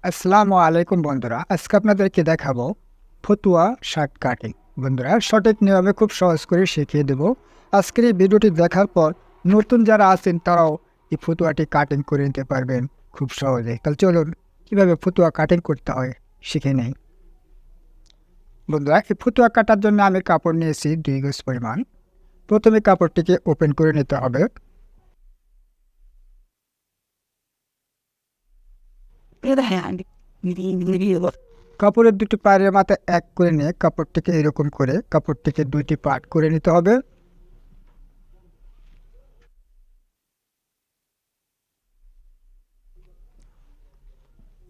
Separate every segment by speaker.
Speaker 1: আসসালামু আলাইকুম বন্ধুরা, আজকে আপনাদেরকে দেখাবো ফতুয়া শার্ট কাটিং। বন্ধুরা, সঠিক নিয়মে খুব সহজ করে শিখিয়ে দেব। আজকের এই ভিডিওটি দেখার পর নতুন যারা আছেন তারাও এই ফতুয়াটি কাটিং করে নিতে পারবেন খুব সহজে। তাহলে চলুন কীভাবে ফতুয়া কাটিং করতে হয় শিখে নেই। বন্ধুরা, এই ফতুয়া কাটার জন্য আমি কাপড় নিয়েছি 2 গজ পরিমাণ। প্রথমে কাপড়টিকে ওপেন করে নিতে হবে। কাপড়ের দুটি পায়ের মাথা এক করে নিয়ে কাপড়টিকে এরকম করে কাপড়টিকে 2টি পার্ট করে নিতে হবে।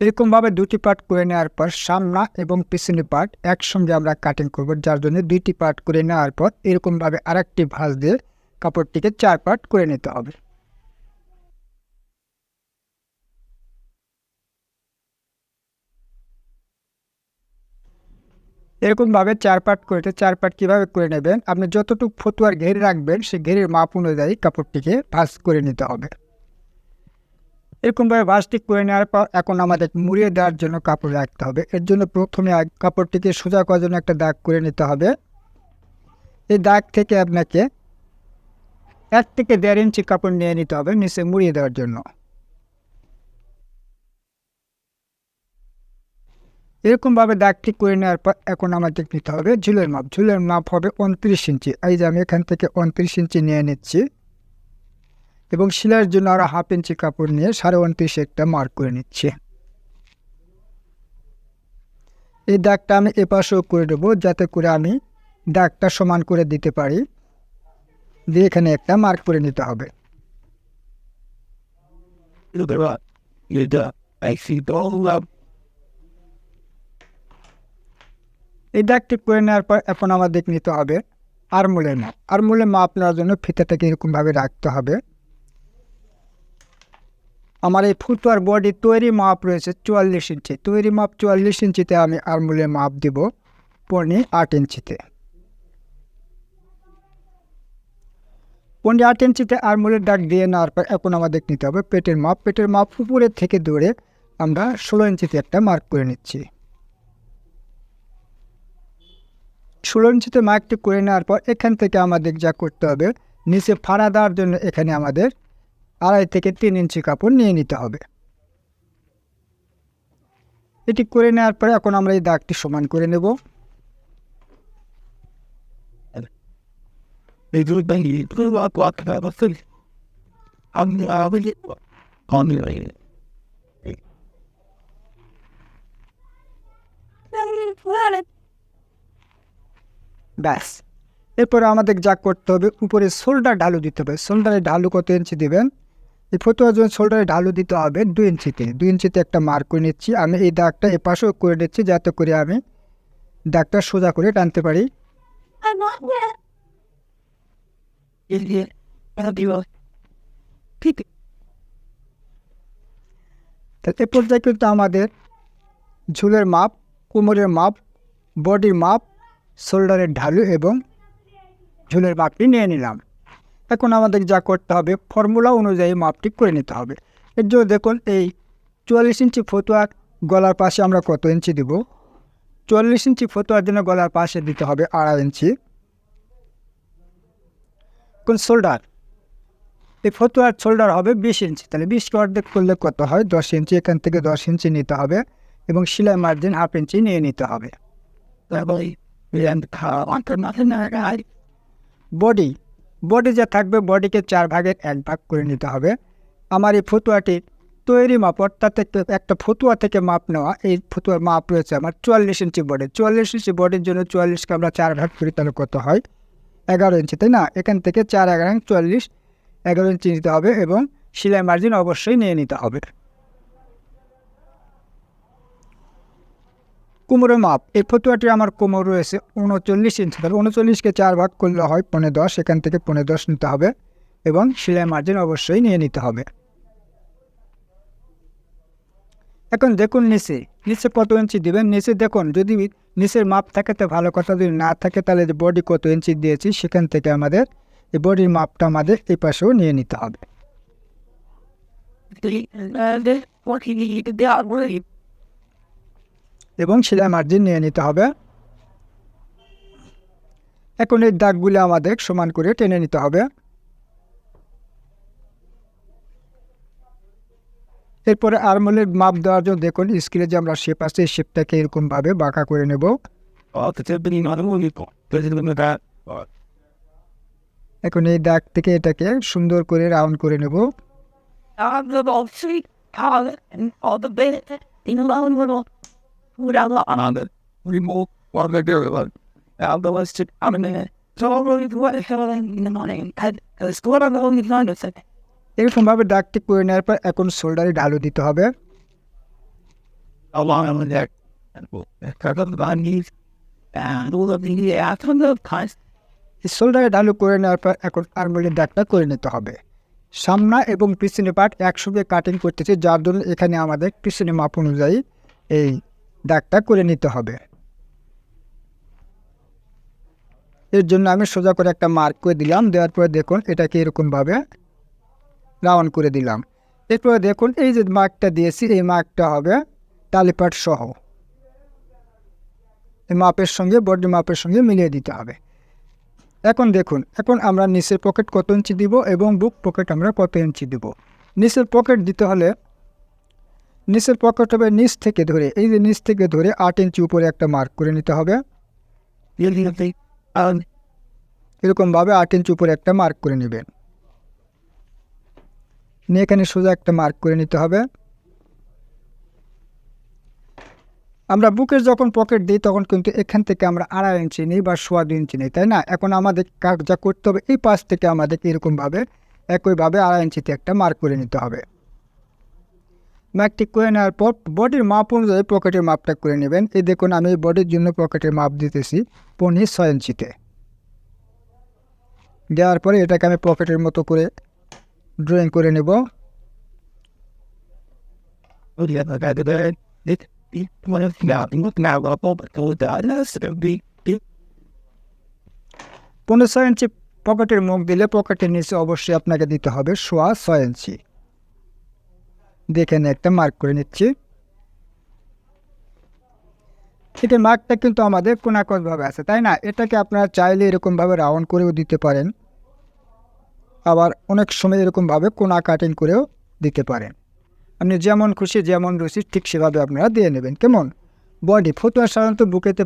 Speaker 1: এরকমভাবে 2টি পার্ট করে নেওয়ার পর সামনা এবং পিছনে পার্ট একসঙ্গে আমরা কাটিং করব, যার জন্য 2টি পার্ট করে নেওয়ার পর এরকমভাবে আরেকটি ভাঁজ দিয়ে কাপড়টিকে 4 পার্ট করে নিতে হবে। এরকমভাবে 4 পার্ট করতে 4 পার্ট কীভাবে করে নেবেন, আপনি যতটুকু ফতুয়ার ঘেরে রাখবেন সেই ঘেরের মাপ অনুযায়ী কাপড়টিকে ভাঁজ করে নিতে হবে। এরকমভাবে ভাঁজটি করে নেওয়ার পর এখন আমাদের মুড়িয়ে দেওয়ার জন্য কাপড় রাখতে হবে। এর জন্য প্রথমে কাপড়টিকে সোজা করার জন্য একটা দাগ করে নিতে হবে। এই দাগ থেকে আপনাকে 1 থেকে 1.5 ইঞ্চি কাপড় নিয়ে নিতে হবে নিচে মুড়িয়ে দেওয়ার জন্য। এরকমভাবে দাগটি করে নেওয়ার পর এখন আমাদের নিতে হবে ঝুলের মাপ। ঝুলের মাপ হবে 29 ইঞ্চি। এই যে আমি এখান থেকে 29 ইঞ্চি নিয়ে নিচ্ছি এবং সেলাইয়ের জন্য আরও 1/2 ইঞ্চি কাপড় নিয়ে 29.5 একটা মার্ক করে নিচ্ছি। এই দাগটা আমি এপাশেও করে দেবো, যাতে করে আমি দাগটা সমান করে দিতে পারি। দিয়ে এখানে একটা মার্ক করে নিতে হবে। এই দাগটি করে নেওয়ার পর এখন আমাদের নিতে হবে আরমোলের মাপ। আরমোলের মাপ নেওয়ার জন্য ফিতাটাকে এরকমভাবে রাখতে হবে। আমার এই ফতুয়ার বডি তৈরি মাপ রয়েছে 44 ইঞ্চি। তৈরি মাপ 44 ইঞ্চিতে আমি আরমোলের মাপ দিব 8 ইঞ্চিতে। 8 ইঞ্চিতে আরমোলের দাগ দিয়ে নেওয়ার পর এখন আমাদের নিতে হবে পেটের মাপ। পেটের মাপ উপরের থেকে ধরে আমরা 16 ইঞ্চিতে একটা মার্ক করে নিচ্ছি। 16 ইঞ্চিতে মার্কটি করে নেওয়ার পর এখান থেকে আমাদের যা করতে হবে, নিচে ফাড়া দেওয়ার জন্য এখানে আমাদের 2.5 থেকে 3 ইঞ্চি কাপড় নিয়ে নিতে হবে। এটি করে নেওয়ার পরে এখন আমরা এই দাগটি সমান করে নেব। ব্যাস, এরপরে আমাদের যা করতে হবে, উপরে শোল্ডার ঢালু দিতে হবে। শোল্ডারের ঢালু কত ইঞ্চি দেবেন? এই ফতুয়ার জন্য শোল্ডারে ঢালু দিতে হবে 2 ইঞ্চিতে। 2 ইঞ্চিতে একটা মার্ক করে নিচ্ছি। আমি এই দাগটা এপাশেও করে নিচ্ছি, যাতে করে আমি দাগটা সোজা করে টানতে পারি। এ পর্যায়ে কিন্তু আমাদের ঝুলের মাপ, কোমরের মাপ, বডির মাপ, শোল্ডারের ঢালু এবং ঝুলের মাপটি নিয়ে নিলাম। এখন আমাদের যা করতে হবে, ফর্মুলা অনুযায়ী মাপটি করে নিতে হবে। এর জন্য দেখুন, এই 44 ইঞ্চি ফতুয়ার গলার পাশে আমরা কত ইঞ্চি দেব? 44 ইঞ্চি ফতুয়ার জন্য গলার পাশে দিতে হবে 2.5 ইঞ্চি। কোন শোল্ডার, এই ফতুয়ার শোল্ডার হবে 20 ইঞ্চি। তাহলে 20কে অর্ধেক করলে কত হয়? 10 ইঞ্চি। এখান থেকে 10 ইঞ্চি নিতে হবে এবং সেলাই মার্জিন 1/2 ইঞ্চি নিয়ে নিতে হবে। বডি যা থাকবে, বডিকে 4 ভাগের 1 ভাগ করে নিতে হবে। আমার এই ফতুয়াটির তৈরি মাপ, অর্থাৎ একটা ফতুয়া থেকে মাপ নেওয়া, এই ফতুয়ার মাপ রয়েছে আমার 44 ইঞ্চি বডি। 44 ইঞ্চি বডির জন্য 44কে আমরা 4 ভাগ করি, তাহলে কত হয়? 11 ইঞ্চি, তাই না? এখান থেকে 4 11 40, 11 ইঞ্চি নিতে হবে এবং সেলাই মার্জিন অবশ্যই নিয়ে নিতে হবে। কোমরের মাপ, এই ফতুয়াটি আমার কোমর রয়েছে 39 ইঞ্চি। তাহলে 39কে 4 ভাগ করলে হয় 15.10। এখান থেকে 15.10 নিতে হবে এবং সেলাই মার্জিন অবশ্যই নিয়ে নিতে হবে। এখন দেখুন নিচে কত ইঞ্চি দেবেন। নিচে দেখুন, যদি নিচের মাপ থাকে তো ভালো কথা, যদি না থাকে তাহলে যে বডি কত ইঞ্চি দিয়েছি সেখান থেকে আমাদের এই বডির মাপটা আমাদের এই পাশেও নিয়ে নিতে হবে। এবং সেলাই মার্জিন নিয়ে নিতে হবে। এখন এই দাগগুলো আমাদের সমান করে টেনে নিতে হবে। এরপরে আর্মহোলের মাপ দেওয়ার জন্য দেখুন স্ক্রিনে যে আমরা শেপ আছে এই শেপটাকে এরকমভাবে বাঁকা করে নেব। এখন এই দাগ থেকে এটাকে সুন্দর করে রাউন্ড করে নেব। এরকমভাবে দাগটি করে নেওয়ার পর এখন শোল্ডারে ঢালু দিতে হবে। শোল্ডারে ঢালু করে নেওয়ার পর এখন আর্মহোলের দাগটা করে নিতে হবে। সামনা এবং পিছনে পার্ট একসঙ্গে কাটিং করতেছি, যার জন্য এখানে আমাদের পিছনে মাপ অনুযায়ী এই দাগটা করে নিতে হবে। এর জন্য আমি সোজা করে একটা মার্ক করে দিলাম। দেওয়ার পরে দেখুন এটাকে এরকমভাবে রাউন্ড করে দিলাম। এরপরে দেখুন এই যে মার্কটা দিয়েছি এই মার্কটা হবে তালিপাট সহ এই মাপের সঙ্গে বডি মাপের সঙ্গে মিলিয়ে দিতে হবে। এখন দেখুন এখন আমরা নিচের পকেট কত ইঞ্চি দিব এবং বুক পকেট আমরা কত ইঞ্চি দিব। নিচের পকেট দিতে হলে নিচের পকেট হবে নিচ থেকে ধরে, এই যে নিচ থেকে ধরে 8 ইঞ্চি উপরে একটা মার্ক করে নিতে হবে। এরকমভাবে 8 ইঞ্চি উপরে একটা মার্ক করে নেবেন। নিয়ে এখানে সোজা একটা মার্ক করে নিতে হবে। আমরা বুকের যখন পকেট দিই তখন কিন্তু এখান থেকে আমরা 2.5 ইঞ্চি নিই বা 2.25 ইঞ্চি নিই, তাই না? এখন আমাদের কাজ যা করতে হবে এই পাশ থেকে আমাদের এরকমভাবে একইভাবে 2.5 ইঞ্চিতে একটা মার্ক করে নিতে হবে। মার্কটি করে নেওয়ার পর বডির মাপ অনুযায়ী পকেটের মাপটা করে নেবেন। এই দেখুন আমি বডির জন্য পকেটের মাপ দিতেছি 6.5 ইঞ্চিতে। দেওয়ার পরে এটাকে আমি পকেটের মতো করে ড্রয়িং করে নেব। 15 ইঞ্চি পকেটের মুখ দিলে পকেটের নিচে অবশ্যই আপনাকে দিতে হবে 6.25 ইঞ্চি। দেখে একটা মার্ক করে নিচ্ছি। এটা মার্কটা কিন্তু আমাদের কোনাকোণভাবে আছে, তাই না? এটাকে আপনারা চাইলে এরকমভাবে রাউন্ড করেও দিতে পারেন, আবার অনেক সময় এরকমভাবে কোনা কাটিং করেও দিতে পারেন। আপনি যেমন খুশি যেমন রুচি ঠিক সেভাবে আপনারা দিয়ে নেবেন। কেমন বডি ফতুয়া সাধারণত বুকেতে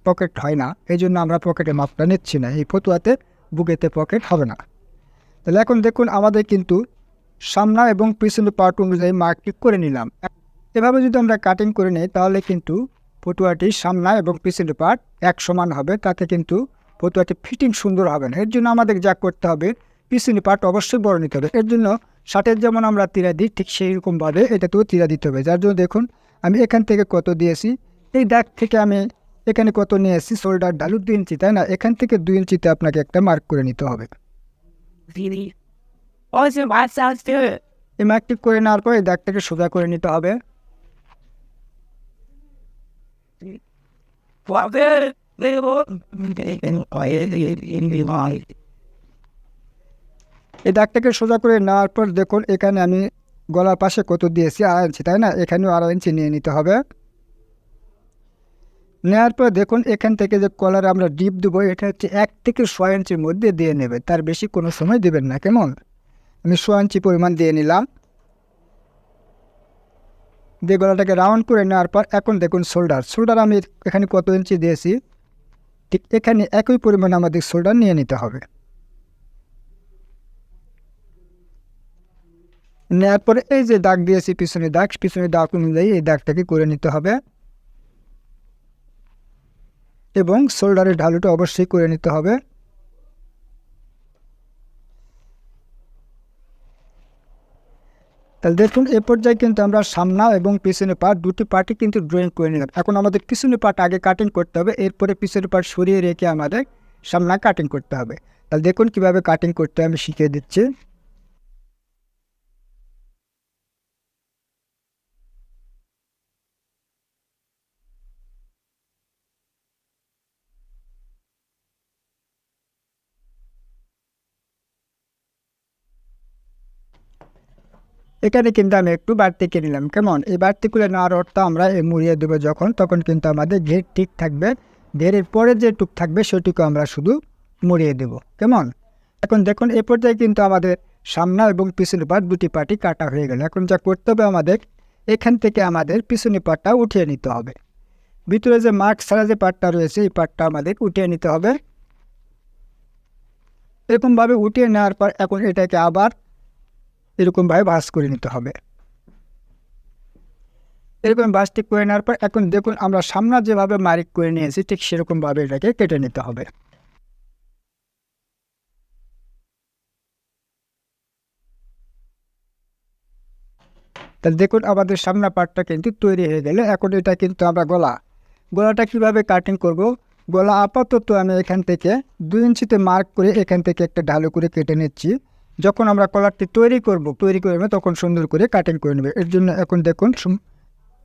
Speaker 1: পকেট হয় না, এই জন্য আমরা পকেটে মাপটা নিচ্ছি না। এই ফতুয়াতে বুকেতে পকেট হবে না। তাহলে এখন দেখুন আমাদের কিন্তু সামনা এবং পিছনে পার্ট অনুযায়ী মার্কটি করে নিলাম। এভাবে যদি আমরা কাটিং করে নিই তাহলে কিন্তু ফতুয়াটি সামনা এবং পিছনে পার্ট এক সমান হবে, তাতে কিন্তু ফতুয়াটি ফিটিং সুন্দর হবে না। এর জন্য আমাদের যা করতে হবে পিছনে পার্ট অবশ্যই বড় নিতে হবে। এর জন্য শার্টের যেমন আমরা তিরা দিই ঠিক সেই রকমভাবে এটাতেও তিরা দিতে হবে। যার জন্য দেখুন আমি এখান থেকে কত দিয়েছি, এই দাগ থেকে আমি এখানে কত নিয়ে এসেছি, শোল্ডার ঢালু 2 ইঞ্চি, তাই না? এখান থেকে 2 ইঞ্চিতে আপনাকে একটা মার্ক করে নিতে হবে। এই মার্কটি করে নেওয়ার পর এই দাগটাকে সোজা করে নিতে হবে। এই দাগটাকে সোজা করে নেওয়ার পর দেখুন এখানে আমি গলার পাশে কত দিয়েছি 2.5 ইঞ্চি, তাই না? এখানেও 2.5 ইঞ্চি নিয়ে নিতে হবে। নেওয়ার পর দেখুন এখান থেকে যে কলার আমরা ডিপ দেবো এটা হচ্ছে 1 থেকে 6 ইঞ্চির মধ্যে দিয়ে নেবে, তার বেশি কোনো সময় দেবেন না। কেমন আমি 6 ইঞ্চি পরিমাণ দিয়ে নিলাম। দিয়ে গলাটাকে রাউন্ড করে নেওয়ার পর এখন দেখুন শোল্ডার আমি এখানে কত ইঞ্চি দিয়েছি ঠিক এখানে একই পরিমাণ আমাদের শোল্ডার নিয়ে নিতে হবে। নেওয়ার পরে এই যে দাগ দিয়েছি পিছনে দাগ অনুযায়ী এই দাগটাকে করে নিতে হবে এবং শোল্ডারের ঢালুটা অবশ্যই করে নিতে হবে। তাহলে দেখুন এ পর্যায়ে কিন্তু আমরা সামনা এবং পিছনে পার্ট দুটি পার্টই কিন্তু ড্রয়িং করে নিলাম। এখন আমাদের পিছনে পার্ট আগে কাটিং করতে হবে, এরপরে পিছনে পার্ট সরিয়ে রেখে আমাদের সামনা কাটিং করতে হবে। তাহলে দেখুন কিভাবে কাটিং করতে আমি শিখিয়ে দিচ্ছি। এখানে কিন্তু আমি একটু বাড়তি কিনে নিলাম। কেমন? এই বাড়তি করে নেওয়ার অর্থ আমরা এই মুড়িয়ে দেবো যখন, তখন কিন্তু আমাদের ঘের ঠিক থাকবে। ঘেরের পরে যে টুক থাকবে সেটুকু আমরা শুধু মুড়িয়ে দেব। কেমন? এখন দেখুন এ পর্যায়ে কিন্তু আমাদের সামনা এবং পিছনের পাট দুটি পার্টই কাটা হয়ে গেল। এখন যা করতে হবে আমাদের, এখান থেকে আমাদের পিছনের পাটটা উঠিয়ে নিতে হবে। ভিতরে যে মার্ক ছাড়া যে পাটটা রয়েছে এই পাটটা আমাদের উঠিয়ে নিতে হবে। এরকমভাবে উঠিয়ে নেওয়ার পর এখন এটাকে আবার এরকমভাবে ভাঁজ করে নিতে হবে। এরকম ভাঁজটি করে নেওয়ার পর এখন দেখুন আমরা সামনা যেভাবে মার্ক করে নিয়েছি ঠিক সেরকমভাবে এটাকে কেটে নিতে হবে। তাহলে দেখুন আমাদের সামনা পার্টটা কিন্তু তৈরি হয়ে গেলে এখন এটা কিন্তু আমরা গলাটা কিভাবে কাটিং করব। গলা আপাতত আমি এখান থেকে 2 ইঞ্চিতে মার্ক করে এখান থেকে একটা ঢালু করে কেটে নিচ্ছি। যখন আমরা কলারটি তৈরি করব তখন সুন্দর করে কাটিং করে নেবে। এর জন্য এখন দেখুন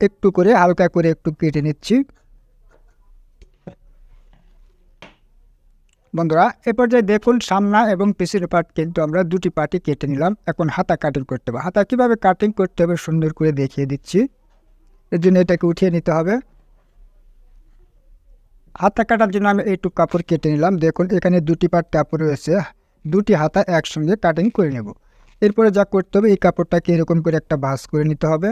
Speaker 1: একটু করে হালকা করে একটু কেটে নিচ্ছি। বন্ধুরা এ পর্যায়ে দেখুন সামনা এবং পিছের পার্ট কিন্তু আমরা দুটি পার্টই কেটে নিলাম। এখন হাতা কাটিং করতে হবে। হাতা কীভাবে কাটিং করতে হবে সুন্দর করে দেখিয়ে দিচ্ছি। এর জন্য এটাকে উঠিয়ে নিতে হবে। হাতা কাটার জন্য আমি এইটুকু কাপড় কেটে নিলাম। দেখুন এখানে দুটি পার্ট কাপড় রয়েছে, দুটি হাতা একসঙ্গে কাটিং করে নেব। এরপরে যা করতে হবে এই কাপড়টাকে এরকম করে একটা ভাঁজ করে নিতে হবে।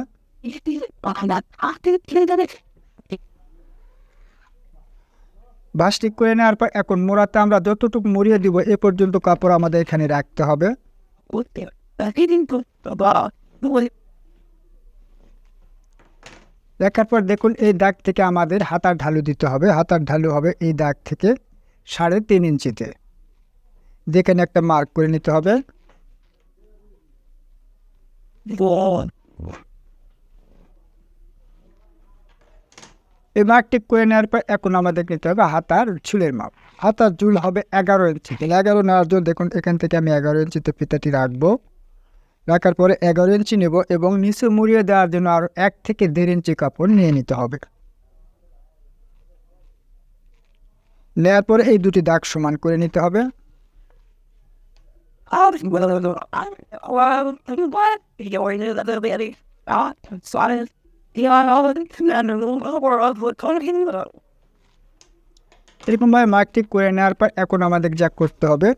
Speaker 1: ভাঁজ ঠিক করে নেওয়ার পর এখন মোড়াতে আমরা যতটুকু মুড়িয়ে দিব এ পর্যন্ত কাপড় আমাদের এখানে রাখতে হবে। দেখার পর দেখুন এই দাগ থেকে আমাদের হাতার ঢালু দিতে হবে। হাতার ঢালু হবে এই দাগ থেকে 3.5 ইঞ্চিতে, যেখানে একটা মার্ক করে নিতে হবে। এই মার্কটি করে নেওয়ার পর এখন আমাদের নিতে হবে হাতার ঝুলের মাপ। হাতার ঝুল হবে 11 ইঞ্চি। 11 নেওয়ার জন্য দেখুন এখান থেকে আমি 11 ইঞ্চিতে ফিতাটি রাখবো। রাখার পরে 11 ইঞ্চি নেব এবং নিচে মুড়িয়ে দেওয়ার জন্য আরও 1 থেকে 1.5 ইঞ্চি কাপড় নিয়ে নিতে হবে। নেওয়ার পরে এই দুটি দাগ সমান করে নিতে হবে। এরকমভাবে মার্কটি করে নেওয়ার পর এখন আমাদের যা করতে হবে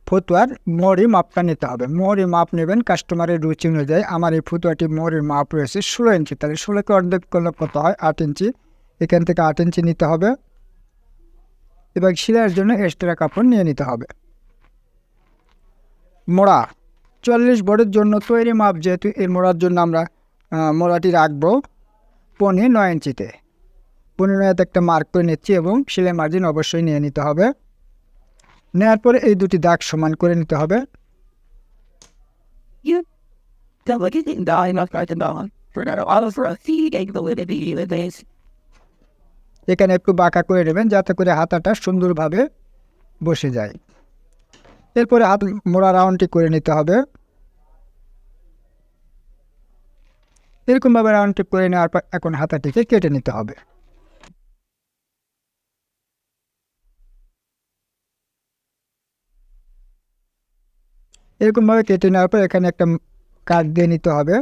Speaker 1: ফতুয়ার মোহরি মাপটা নিতে হবে। মোহরি মাপ নেবেন কাস্টমারের রুচি অনুযায়ী। আমার এই ফতুয়াটি মোহরির মাপ রয়েছে 16 ইঞ্চি, তাহলে 16কে অর্ধেক করলে কত হয় 8 ইঞ্চি। এখান থেকে 8 ইঞ্চি নিতে হবে এবং সেলাইয়ের জন্য এক্সট্রা কাপড় নিয়ে নিতে হবে। মোড়া 40 বড়ের জন্য তৈরি মাপ, যেহেতু এই মোড়ার জন্য আমরা মোড়াটি রাখবো 9.5 ইঞ্চিতে। 15 একটা মার্ক করে নিচ্ছি এবং সেলাই মার্জিন অবশ্যই নিয়ে নিতে হবে। নেওয়ার পরে এই দুটি দাগ সমান করে নিতে হবে। এখানে একটু বাঁকা করে নেবেন যাতে করে হাতাটা সুন্দরভাবে বসে যায়। এরপরে হাত মোড়া রাউন্ডটি করে নিতে হবে। এরকমভাবে রাউন্ডটি করে নেওয়ার পর এখন হাতাটিকে কেটে নিতে হবে। এরকমভাবে কেটে নেওয়ার পর এখানে একটা কাট দিয়ে নিতে হবে।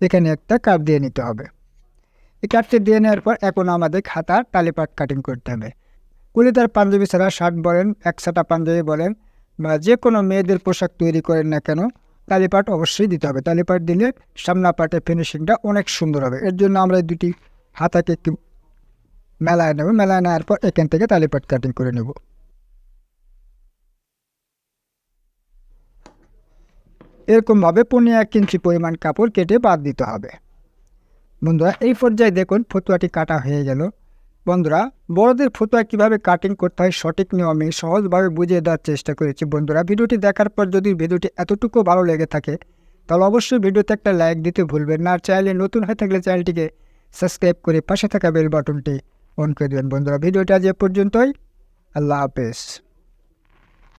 Speaker 1: এখানে একটা কাট দিয়ে নিতে হবে। এই কাটটি দিয়ে নেওয়ার পর এখন আমাদের খাতার তালিপাট কাটিং করতে হবে। কুলিদার পাঞ্জাবি ছাড়া শার্ট বলেন, একসাটা পাঞ্জাবি বলেন বা যে কোনো মেয়েদের পোশাক তৈরি করেন না কেন তালিপাট অবশ্যই দিতে হবে। তালিপাট দিলে সামনা পাটের ফিনিশিংটা অনেক সুন্দর হবে। এর জন্য আমরা এই দুটি হাতাকে একটু মেলায় নেব। মেলায় নেওয়ার পর এখান থেকে তালিপাট কাটিং করে নেব। এরকমভাবে 15 ইঞ্চি পরিমাণ কাপড় কেটে বাদ দিতে হবে। বন্ধুরা এই পর্যায়ে দেখুন ফতুয়াটি কাটা হয়ে গেল। বন্ধুরা বড়দের ফতুয়া কীভাবে কাটিং করতে হয় সঠিক নিয়মে সহজভাবে বুঝিয়ে দেওয়ার চেষ্টা করেছি। বন্ধুরা ভিডিওটি দেখার পর যদি ভিডিওটি এতটুকু ভালো লেগে থাকে তাহলে অবশ্যই ভিডিওতে একটা লাইক দিতে ভুলবেন না। আর চ্যানেলে নতুন হয়ে থাকলে চ্যানেলটিকে সাবস্ক্রাইব করে পাশে থাকা বেল বাটনটি অন করে দেবেন। বন্ধুরা ভিডিওটি আজ এ পর্যন্তই। আল্লাহ হাফেজ।